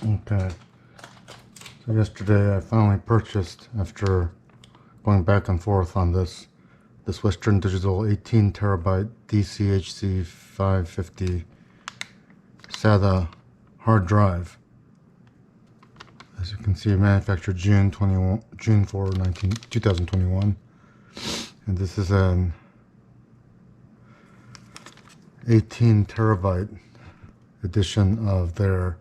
Okay, so yesterday I finally purchased, after going back and forth on this Western Digital 18 terabyte DCHC 550 SATA hard drive. As you can see, manufactured June 4, 2021, and this is an 18 terabyte edition of their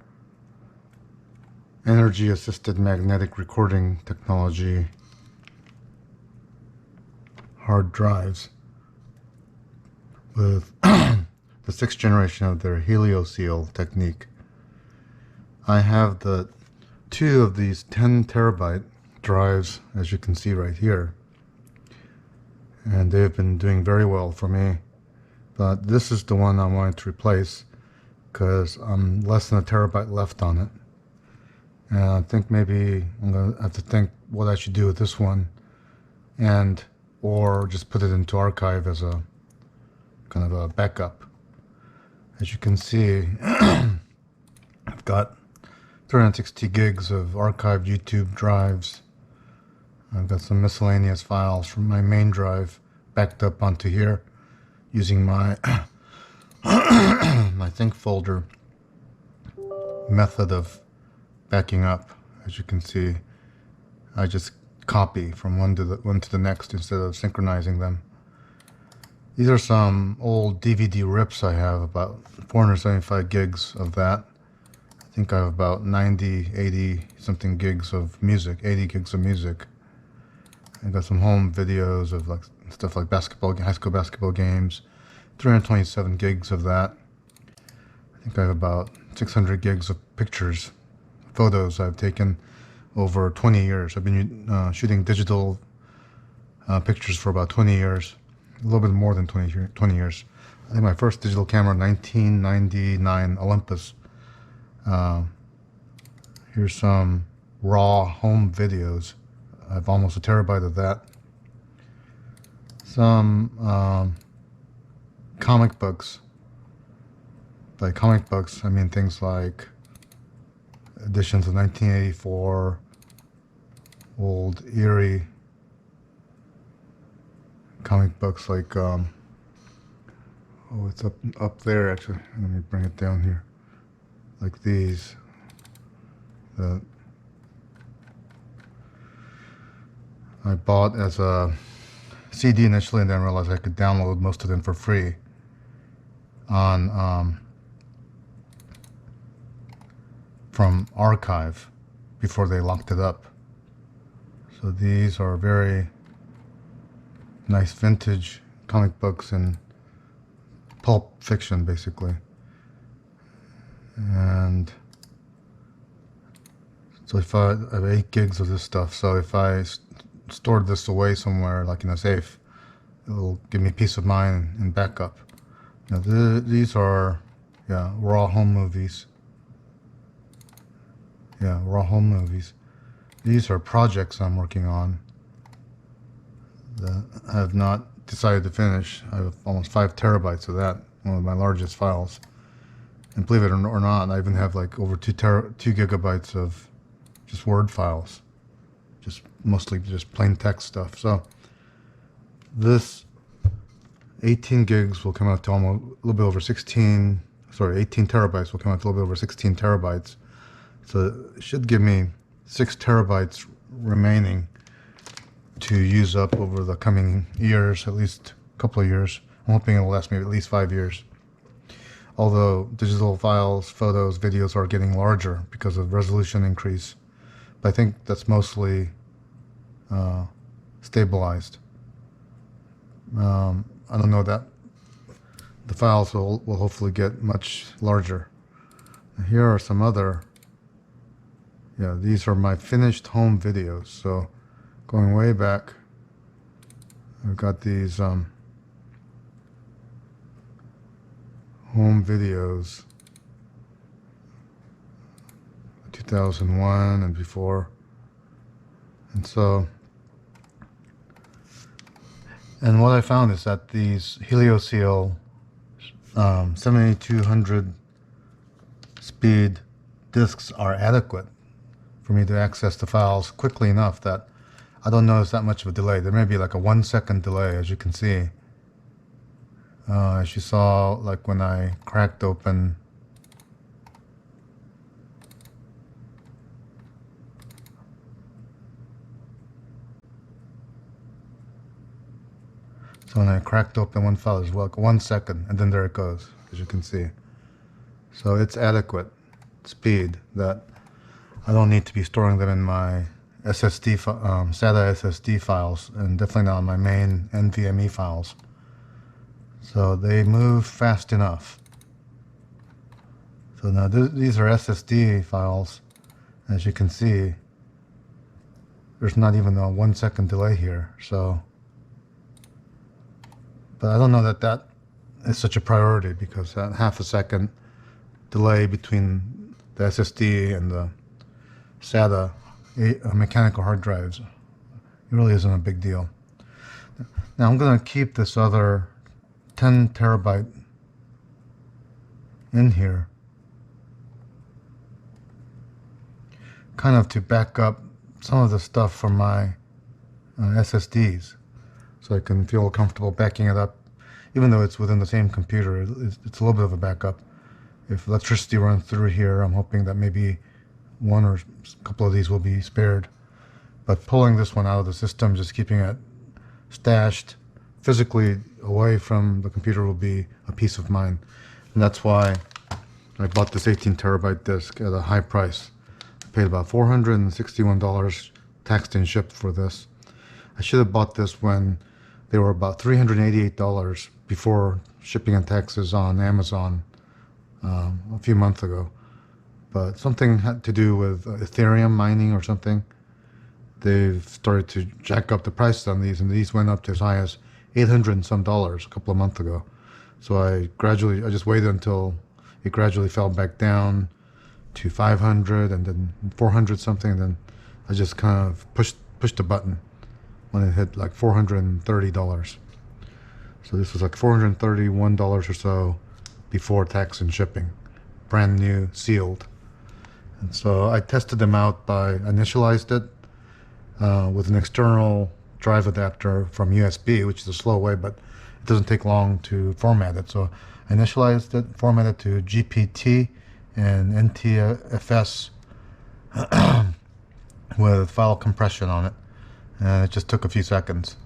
energy assisted magnetic recording technology hard drives with the 6th generation of their HelioSeal technique. I have the 2 of these 10 terabyte drives, as you can see right here, and they've been doing very well for me, but this is the one I wanted to replace because I'm less than a terabyte left on it. And I think maybe I'm going to have to think what I should do with this one, and or just put it into archive as a kind of a backup. As you can see, I've got 360 gigs of archived YouTube drives. I've got some miscellaneous files from my main drive backed up onto here using my my think folder method of backing up. As you can see, I just copy from one to the next instead of synchronizing them. These are some old DVD rips I have, about 475 gigs of that. I think I have about 80 something gigs of music, 80 gigs of music. I got some home videos of like stuff like basketball, high school basketball games, 327 gigs of that. I think I have about 600 gigs of pictures, photos I've taken over 20 years. I've been shooting digital pictures for about 20 years, a little bit more than 20 years. I think my first digital camera, 1999 Olympus. Here's some raw home videos. I have almost a terabyte of that. Some comic books. By comic books, I mean things like editions of 1984, old eerie comic books like oh, it's up there actually. Let me bring it down here. Like these. That I bought as a CD initially, and then realized I could download most of them for free on from archive before they locked it up. So these are very nice vintage comic books and pulp fiction, basically. And so if I have 8 gigs of this stuff, so if I stored this away somewhere, like in a safe, it'll give me peace of mind and backup. Now these are, yeah, raw home movies. Yeah, raw home movies. These are projects I'm working on that I have not decided to finish. I have almost 5 terabytes of that, one of my largest files. And believe it or not, I even have like over 2 gigabytes of just Word files, just mostly just plain text stuff. So this 18 gigs will come out to almost a little bit over 18 terabytes will come out to a little bit over 16 terabytes. So it should give me 6 terabytes remaining to use up over the coming years, at least a couple of years. I'm hoping it'll last me at least 5 years. Although digital files, photos, videos are getting larger because of resolution increase. But I think that's mostly stabilized. I don't know that the files will hopefully get much larger. Here are some other, yeah, these are my finished home videos. So going way back, I've got these home videos, 2001 and before. And so, and what I found is that these HelioSeal 7200 speed disks are adequate for me to access the files quickly enough that I don't notice that much of a delay. There may be like a 1 second delay, as you can see. As you saw, like when I cracked open so when I cracked open one file, there's like 1 second, and then there it goes, as you can see. So it's adequate speed that I don't need to be storing them in my SSD, SATA SSD files, and definitely not on my main NVMe files. So they move fast enough. So now these are SSD files. As you can see, there's not even a 1 second delay here. So, but I don't know that that is such a priority, because that half a second delay between the SSD and the SATA mechanical hard drives, it really isn't a big deal. Now I'm going to keep this other 10 terabyte in here, kind of to back up some of the stuff from my SSDs, so I can feel comfortable backing it up, even though it's within the same computer. It's a little bit of a backup. If electricity runs through here, I'm hoping that maybe one or a couple of these will be spared. But pulling this one out of the system, just keeping it stashed physically away from the computer, will be a peace of mind. And that's why I bought this 18 terabyte disk at a high price. I paid about $461 taxed and shipped for this. I should have bought this when they were about $388 before shipping and taxes on Amazon a few months ago. But something had to do with Ethereum mining or something. They've started to jack up the prices on these, and these went up to as high as $800 and some a couple of months ago. So I just waited until it gradually fell back down to 500 and then 400 something, and then I just kind of pushed a button when it hit like $430. So this was like $431 or so before tax and shipping, brand new, sealed. And so I tested them out by initialized it with an external drive adapter from USB, which is a slow way, but it doesn't take long to format it. So I initialized it, formatted to GPT and NTFS with file compression on it, and it just took a few seconds.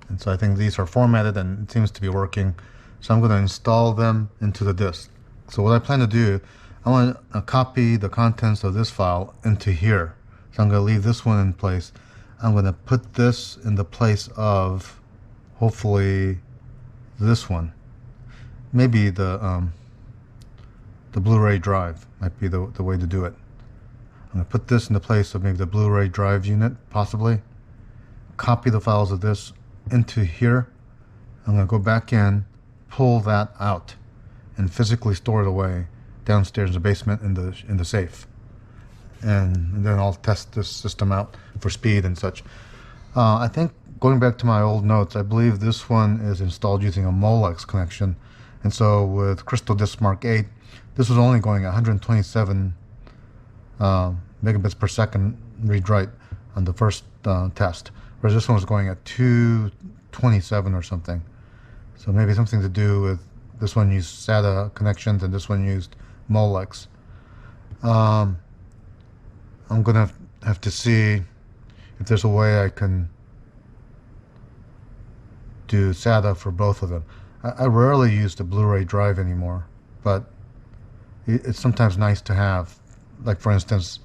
And so I think these are formatted and it seems to be working. So I'm going to install them into the disk. So what I plan to do, I want to copy the contents of this file into here. So I'm going to leave this one in place. I'm going to put this in the place of, hopefully, this one. Maybe the Blu-ray drive might be the way to do it. I'm going to put this in the place of maybe the Blu-ray drive unit, possibly. Copy the files of this into here. I'm going to go back in, pull that out, and physically store it away downstairs in the basement in the safe. And then I'll test this system out for speed and such. I think, going back to my old notes, I believe this one is installed using a Molex connection. And so with Crystal Disk Mark 8, this was only going at 127 megabits per second read-write on the first test, whereas this one was going at 227 or something. So maybe something to do with this one used SATA connections and this one used Molex. I'm gonna have to see if there's a way I can do SATA for both of them. I rarely use the Blu-ray drive anymore, but it's sometimes nice to have. Like, for instance,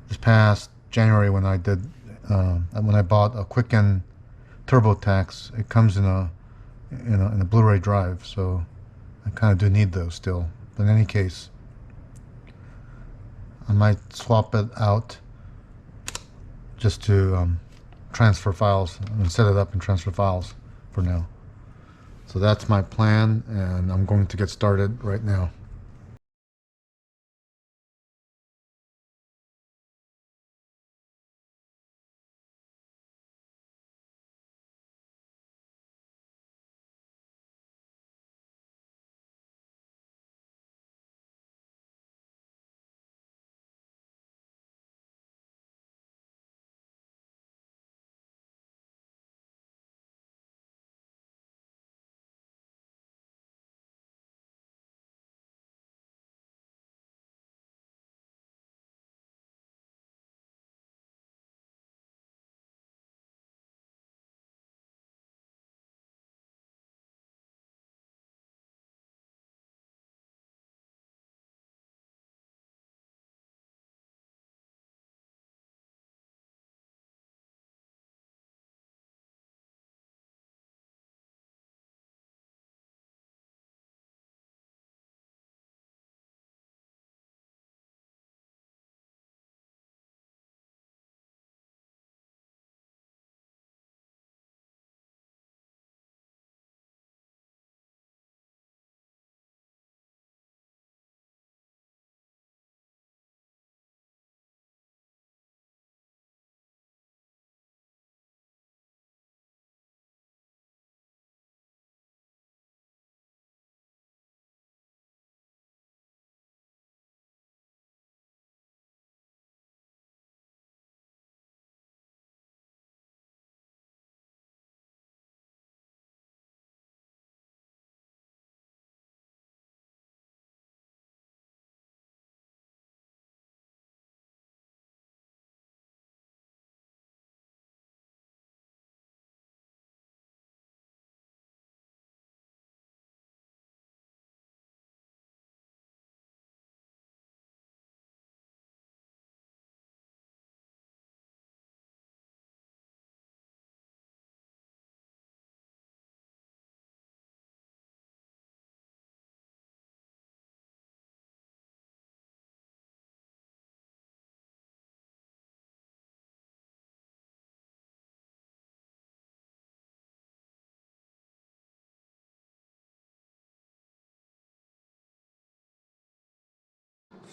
this past January when I bought a Quicken TurboTax, it comes in a Blu-ray drive, so I kind of do need those still. But in any case, I might swap it out just to transfer files and set it up and transfer files for now. So that's my plan, and I'm going to get started right now.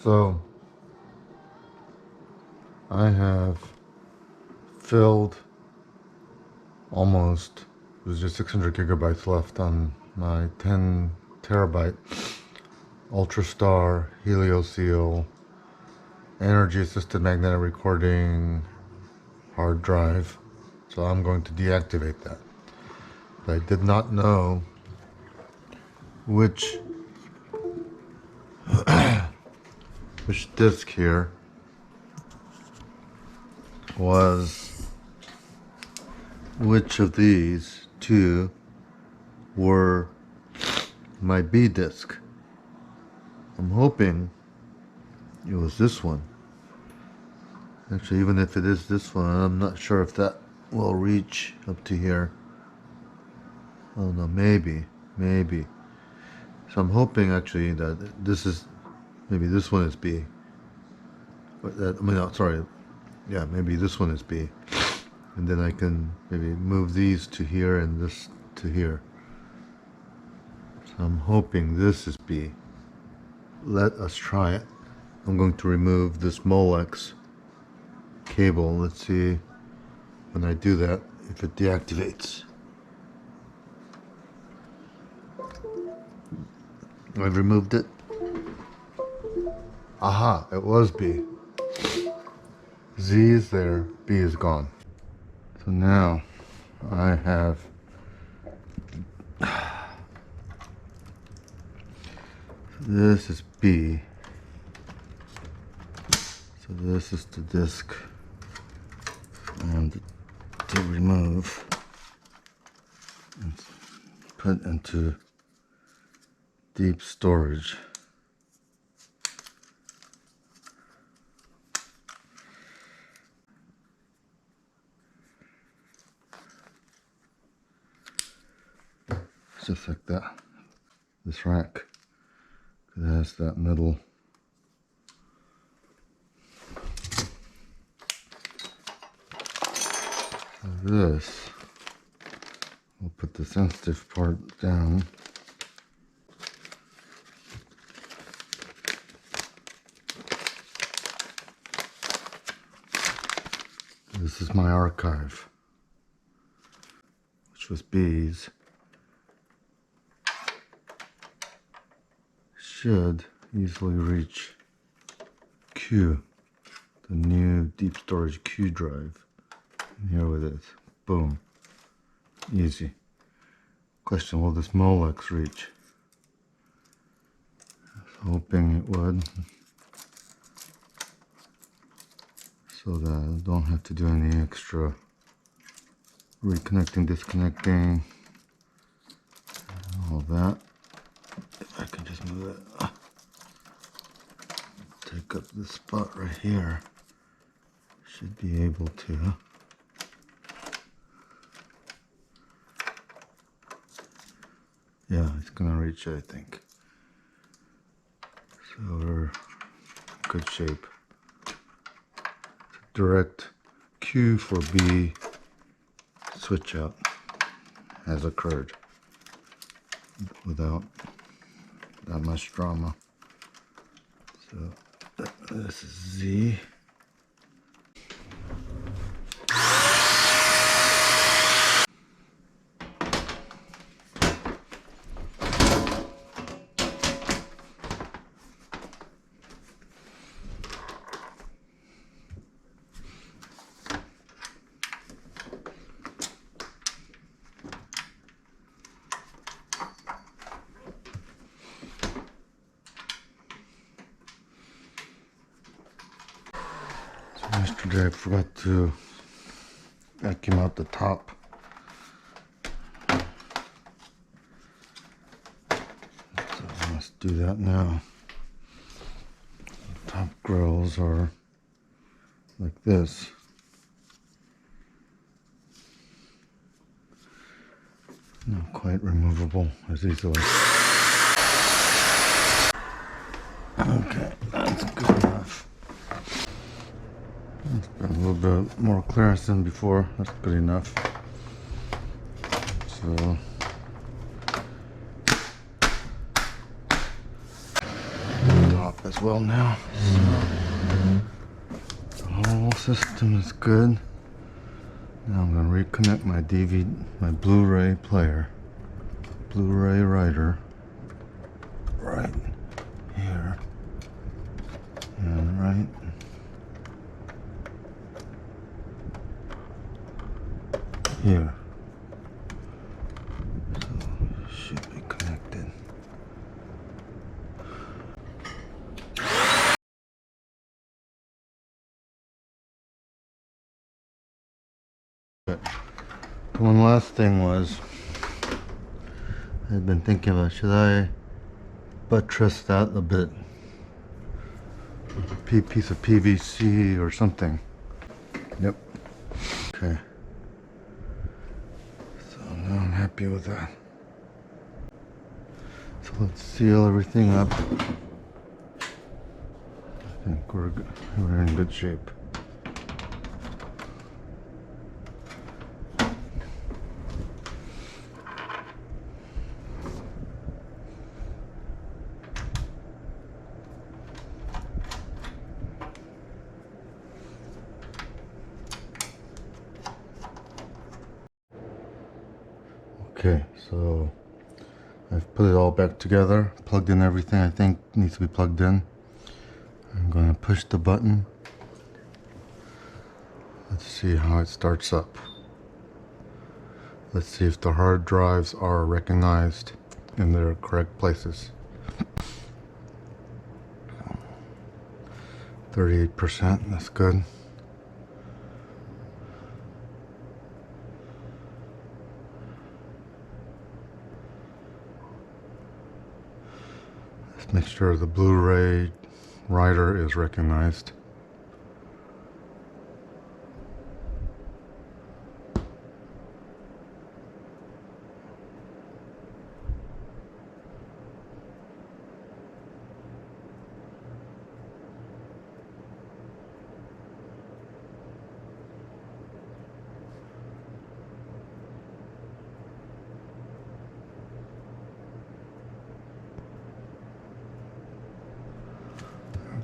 So I have filled almost, there's just 600 gigabytes left on my 10 terabyte Ultrastar HelioSeal energy assisted magnetic recording hard drive. So I'm going to deactivate that. But I did not know which disk here was, which of these two were my B disk. I'm hoping it was this one. Actually, even if it is this one, I'm not sure if that will reach up to here. Oh no, maybe. So I'm hoping actually that this is, maybe this one is B. But that, I mean, no, sorry. Yeah, maybe this one is B. And then I can maybe move these to here and this to here. So I'm hoping this is B. Let us try it. I'm going to remove this Molex cable. Let's see when I do that if it deactivates. I've removed it. Aha, it was B. Z is there, B is gone. So now I have this is B. So this is the disk, and to remove and put into deep storage. Just like that. This rack, it has that middle. So this, we'll put the sensitive part down. This is my archive, which was B's. Should easily reach Q, the new deep storage Q drive. And here it is. Boom. Easy. Question, will this Molex reach? I was hoping it would, so that I don't have to do any extra reconnecting, disconnecting, all that. If I can just move it, take up this spot right here, should be able to. Yeah, it's gonna reach it, I think. So we're in good shape. Direct Q for B switch out has occurred without that much drama. So this is Z. Yesterday I forgot to vacuum out the top. So I must do that now. The top grills are like this. Not quite removable as easily. Okay, that's good enough. It's been a little bit more clearance than before. That's good enough. So in the office. works well now. So the whole system is good. Now I'm going to reconnect my my Blu-ray player, Blu-ray writer, right here, and right here. So it should be connected. One last thing was, I've been thinking about, should I buttress that a bit? Piece of PVC or something. Yep. Okay. So now I'm happy with that. So let's seal everything up. I think we're in good shape. Okay, so I've put it all back together, plugged in everything I think needs to be plugged in. I'm going to push the button. Let's see how it starts up. Let's see if the hard drives are recognized in their correct places. 38%, that's good. Let's make sure the Blu-ray writer is recognized.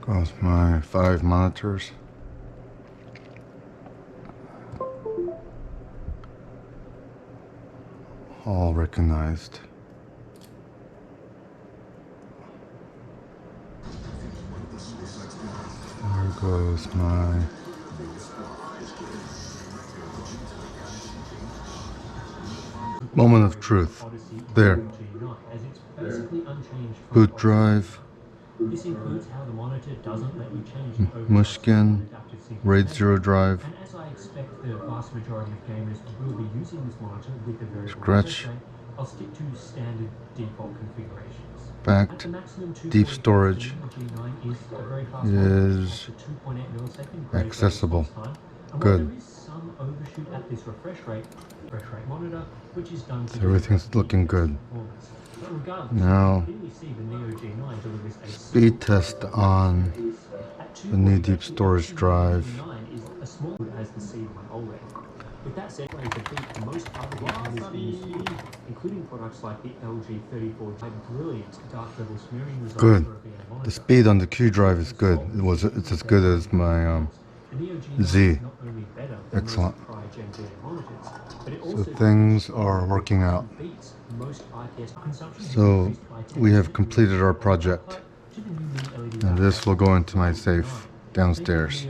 There goes my 5 monitors. All recognized. There goes my moment of truth. There. Boot drive. This includes how the monitor doesn't let you change the Mushkin, RAID 0 drive. And as I expect the vast majority of gamers will be using this monitor with a very Scratch. I'll stick to standard default configurations. Backed. Deep storage is accessible. Good. There is some overshoot at this refresh rate monitor, which is done to So everything's looking good. Now, speed test on the new deep storage drive. With that said, most other games, including products like the LG 34, had brilliant dark level smearing results. Good. The speed on the Q drive is good. It's as good as my Z. Excellent. So things are working out. So we have completed our project, and this will go into my safe downstairs.